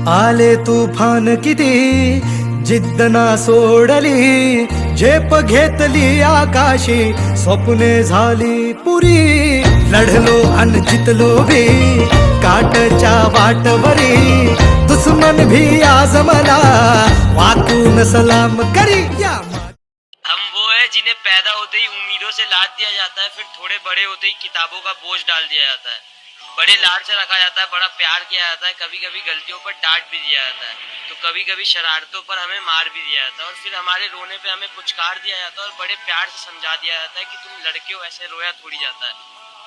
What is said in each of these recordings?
आले तुफान किती जिद्द ना सोडली, झेप घेतली आकाशी, स्वप्ने झाली पुरी, लढलो अन जितलो भी काटच्या वाटवरी, दुश्मन भी आज मला वाकून सलाम करी। हम वो है जिन्हें पैदा होते ही उम्मीदों से लाद दिया जाता है, फिर थोड़े बड़े होते ही किताबों का बोझ डाल दिया जाता है, बड़े लाड से रखा जाता है, बड़ा प्यार किया जाता है, कभी कभी गलतियों पर डांट भी दिया जाता है, तो कभी कभी शरारतों पर हमें मार भी दिया जाता है, और फिर हमारे रोने पे हमें पुचकार दिया जाता है और बड़े प्यार से समझा दिया जाता है कि तुम लड़के हो, ऐसे रोया थोड़ी जाता है।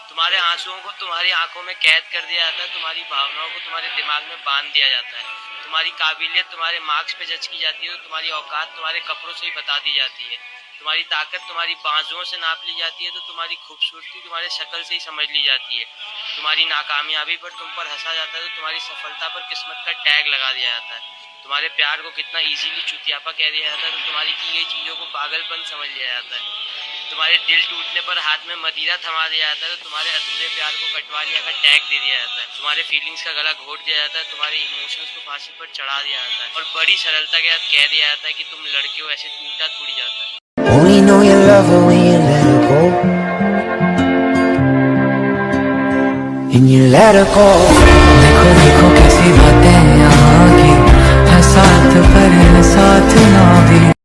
तुम्हारे आंसुओं को तुम्हारी आंखों में कैद कर दिया जाता है, तुम्हारी भावनाओं को तुम्हारे दिमाग में बांध दिया जाता है, तुम्हारी काबिलियत तुम्हारे मार्क्स पे जज की जाती है, तो तुम्हारी औकात तुम्हारे कपड़ों से ही बता दी जाती है, तुम्हारी ताकत तुम्हारी बाजुओं से नाप ली जाती है, तो तुम्हारी खूबसूरती तुम्हारे शक्ल से ही समझ ली जाती है, तुम्हारी नाकामयाबी पर तुम पर हंसा जाता है, तो तुम्हारी सफलता पर किस्मत का टैग लगा दिया जाता है, तुम्हारे प्यार को कितना इजीली चुतियापा कह दिया जाता है, तो तुम्हारी की गई चीज़ों को पागलपन समझ लिया जाता है, तुम्हारे दिल टूटने पर हाथ में मदिरा थमा दिया जाता है, तो तुम्हारे अधूरे प्यार को कटवा लिया का टैग दे दिया जाता है, तुम्हारे फीलिंग्स का गला घोट दिया जाता है, तुम्हारे इमोशंस को फांसी पर चढ़ा दिया जाता है, और बड़ी सरलता के साथ कह दिया जाता है कि तुम लड़के हो, ऐसे टूटा थोड़ी जाता है। Only know you love her when you let her go, and you let her go. देखो देखो कैसी बातें यहाँ की, है साथ पर है साथ ना भी।